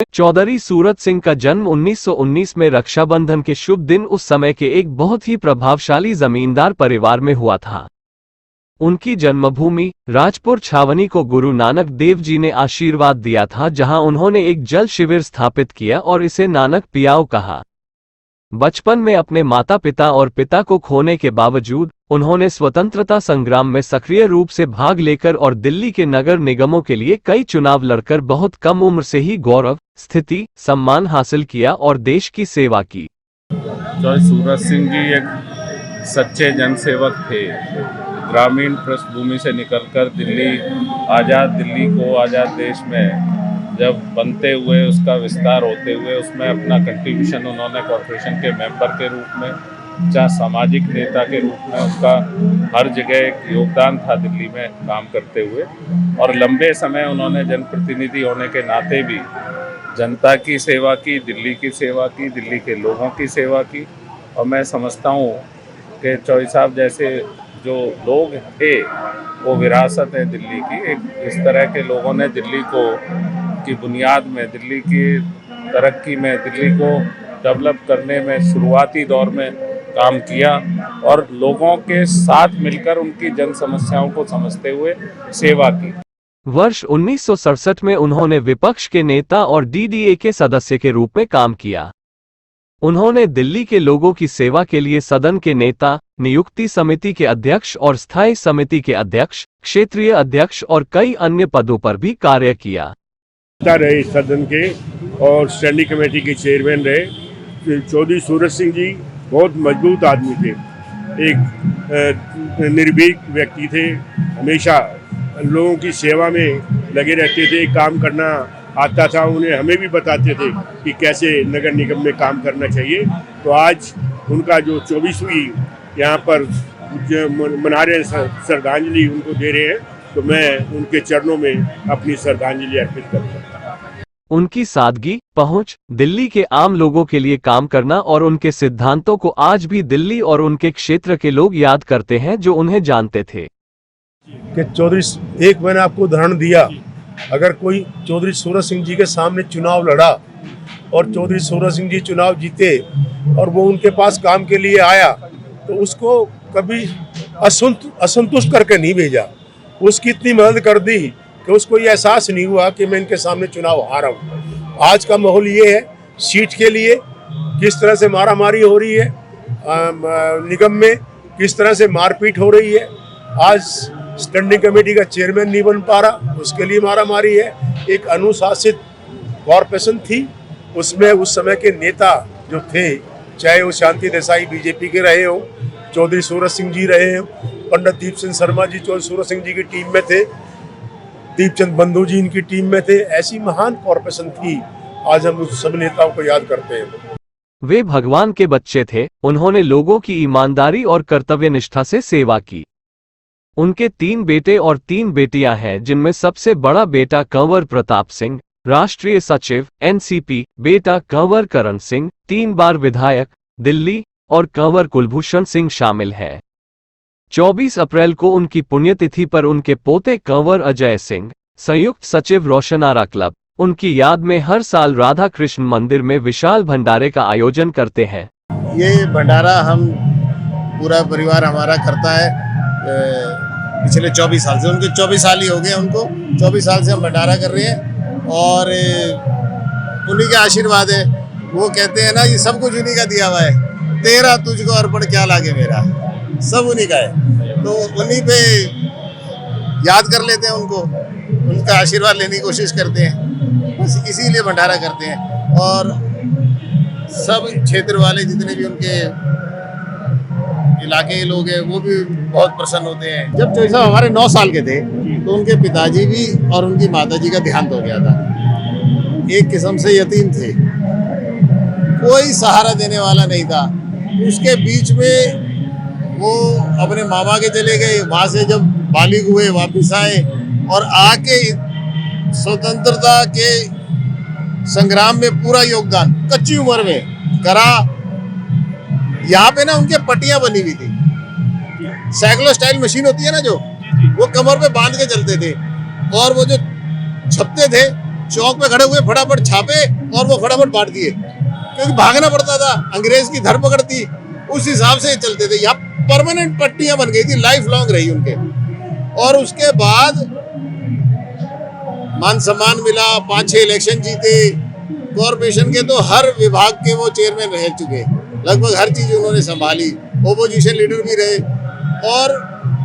चौधरी सूरत सिंह का जन्म 1919 में रक्षाबंधन के शुभ दिन उस समय के एक बहुत ही प्रभावशाली जमींदार परिवार में हुआ था। उनकी जन्मभूमि राजपुर छावनी को गुरु नानक देव जी ने आशीर्वाद दिया था, जहां उन्होंने एक जल शिविर स्थापित किया और इसे नानक पियाओ कहा। बचपन में अपने माता पिता और पिता को खोने के बावजूद उन्होंने स्वतंत्रता संग्राम में सक्रिय रूप से भाग लेकर और दिल्ली के नगर निगमों के लिए कई चुनाव लड़कर बहुत कम उम्र से ही गौरव, स्थिति, सम्मान हासिल किया और देश की सेवा की। चौधरी सूरत सिंह जी एक सच्चे जनसेवक थे। ग्रामीण पृष्ठभूमि से निकलकर आज़ाद दिल्ली को आज़ाद देश में जब बनते हुए उसका विस्तार होते हुए उसमें अपना कंट्रीब्यूशन उन्होंने कॉर्पोरेशन के मेंबर के रूप में, चाहे सामाजिक नेता के रूप में, उसका हर जगह एक योगदान था दिल्ली में काम करते हुए। और लंबे समय उन्होंने जनप्रतिनिधि होने के नाते भी जनता की सेवा की, दिल्ली की सेवा की, दिल्ली के लोगों की सेवा की। और मैं समझता हूँ कि चौधरी साहब जैसे जो लोग थे वो विरासत है दिल्ली की। एक इस तरह के लोगों ने दिल्ली को की बुनियाद में, दिल्ली की तरक्की में, दिल्ली को डेवलप करने में शुरुआती दौर में काम किया और लोगों के साथ मिलकर उनकी जन समस्याओं को समझते हुए सेवा की। वर्ष 1967 में उन्होंने विपक्ष के नेता और डीडीए के सदस्य के रूप में काम किया। उन्होंने दिल्ली के लोगों की सेवा के लिए सदन के नेता, नियुक्ति समिति के अध्यक्ष और स्थायी समिति के अध्यक्ष, क्षेत्रीय अध्यक्ष और कई अन्य पदों पर भी कार्य किया। रहे सदन के और स्टैंडिंग कमेटी के चेयरमैन रहे। चौधरी सूरत सिंह जी बहुत मजबूत आदमी थे, एक निर्भीक व्यक्ति थे, हमेशा लोगों की सेवा में लगे रहते थे, काम करना आता था उन्हें, हमें भी बताते थे कि कैसे नगर निगम में काम करना चाहिए। तो आज उनका जो 24वीं यहाँ पर मना रहे श्रद्धांजलि उनको दे रहे हैं, तो मैं उनके चरणों में अपनी श्रद्धांजलि अर्पित करूँगा। उनकी सादगी, पहुंच, दिल्ली के आम लोगों के लिए काम करना और उनके सिद्धांतों को आज भी दिल्ली और उनके क्षेत्र के लोग याद करते हैं जो उन्हें जानते थे। कि चौधरी, एक मैंने आपको उदाहरण दिया, अगर कोई चौधरी सूरत सिंह जी के सामने चुनाव लड़ा और चौधरी सूरत सिंह जी चुनाव जीते और वो उनके पास काम के लिए आया, तो उसको कभी असंतुष्ट करके नहीं भेजा। उसकी इतनी मदद कर दी कि उसको ये एहसास नहीं हुआ कि मैं इनके सामने चुनाव हारा हूँ। आज का माहौल ये है, सीट के लिए किस तरह से मारामारी हो रही है, निगम में किस तरह से मारपीट हो रही है। आज स्टैंडिंग कमेटी का चेयरमैन नहीं बन पा रहा, उसके लिए मारामारी है। एक अनुशासित कॉरपोरेशन थी, उसमें उस समय के नेता जो थे, चाहे वो शांति देसाई बीजेपी के रहे हो, चौधरी सूरत सिंह जी रहे हो, पंडित दीप सिंह शर्मा जी चौधरी सूरत सिंह जी की टीम में थे, दीपचंद बंधु जी इनकी टीम में थे। ऐसी महान कॉरपोरेशन थी। आज हम उस सब नेताओं को याद करते हैं। वे भगवान के बच्चे थे। उन्होंने लोगों की ईमानदारी और कर्तव्य निष्ठा से सेवा की। उनके 3 बेटे और 3 बेटियां हैं, जिनमें सबसे बड़ा बेटा कंवर प्रताप सिंह, राष्ट्रीय सचिव एनसीपी, बेटा कंवर करण सिंह, 3 बार विधायक दिल्ली, और कंवर कुलभूषण सिंह शामिल है। 24 अप्रैल को उनकी पुण्यतिथि पर उनके पोते कंवर अजय सिंह, संयुक्त सचिव रोशनारा क्लब, उनकी याद में हर साल राधा कृष्ण मंदिर में विशाल भंडारे का आयोजन करते हैं। ये भंडारा हम पूरा परिवार हमारा करता है पिछले 24 साल से। उनके 24 साल ही हो गए, उनको 24 साल से हम भंडारा कर रहे हैं और उन्हीं का आशीर्वाद है। वो कहते हैं ना, ये सब कुछ उन्हीं का दिया हुआ है, तेरा तुझको अर्पण क्या लागे मेरा, सब उन्हीं का है। तो उन्हीं पे याद कर लेते हैं उनको, उनका आशीर्वाद लेने की कोशिश करते हैं, बस इसीलिए भंडारा करते हैं। और सब क्षेत्र वाले जितने भी उनके इलाके के लोग हैं वो भी बहुत प्रसन्न होते हैं। जब चौधरी साहब हमारे 9 साल के थे तो उनके पिताजी भी और उनकी माताजी का देहांत हो गया था। एक किस्म से यतीम थे, कोई सहारा देने वाला नहीं था। उसके बीच में वो अपने मामा के चले गए, वहाँ से जब बालिग हुए वापस आए और आके स्वतंत्रता के संग्राम में पूरा योगदान कच्ची उम्र में करा। यहाँ पे ना उनके पट्टियां बनी हुई थी, साइक्लो स्टाइल मशीन होती है ना, जो वो कमर पे बांध के चलते थे और वो जो छपते थे चौक पे खड़े हुए फटाफट छापे और वो फटाफट बांट दिए, क्योंकि भागना पड़ता था, अंग्रेज की धरपकड़ थी, उस हिसाब से चलते थे। यहाँ परमानेंट पट्टियां बन गई थी, लाइफ लॉन्ग रही उनके। और उसके बाद मान सम्मान मिला, 5-6 इलेक्शन जीते, कॉरपोरेशन के तो हर विभाग के वो चेयरमैन रह चुके, लगभग हर चीज उन्होंने संभाली, ओपोजिशन लीडर भी रहे और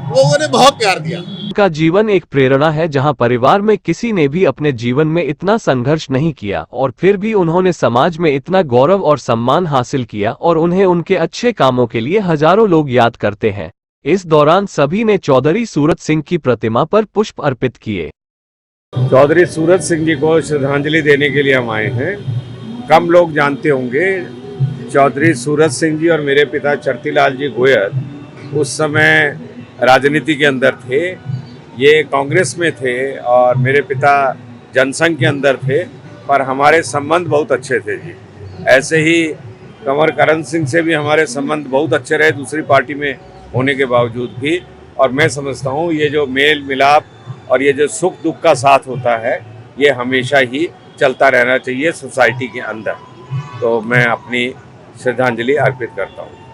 लोगों ने बहुत प्यार दिया। उनका जीवन एक प्रेरणा है, जहां परिवार में किसी ने भी अपने जीवन में इतना संघर्ष नहीं किया और फिर भी उन्होंने समाज में इतना गौरव और सम्मान हासिल किया और उन्हें उनके अच्छे कामों के लिए हजारों लोग याद करते हैं। इस दौरान सभी ने चौधरी सूरत सिंह की प्रतिमा पर पुष्प अर्पित किए। चौधरी सूरत सिंह जी को श्रद्धांजलि देने के लिए हम आए हैं। कम लोग जानते होंगे, चौधरी सूरत सिंह जी और मेरे पिता चरतीलाल जी गोयर उस समय राजनीति के अंदर थे। ये कांग्रेस में थे और मेरे पिता जनसंघ के अंदर थे, पर हमारे संबंध बहुत अच्छे थे जी। ऐसे ही कंवर करण सिंह से भी हमारे संबंध बहुत अच्छे रहे, दूसरी पार्टी में होने के बावजूद भी। और मैं समझता हूँ ये जो मेल मिलाप और ये जो सुख दुख का साथ होता है, ये हमेशा ही चलता रहना चाहिए सोसाइटी के अंदर। तो मैं अपनी श्रद्धांजलि अर्पित करता हूँ।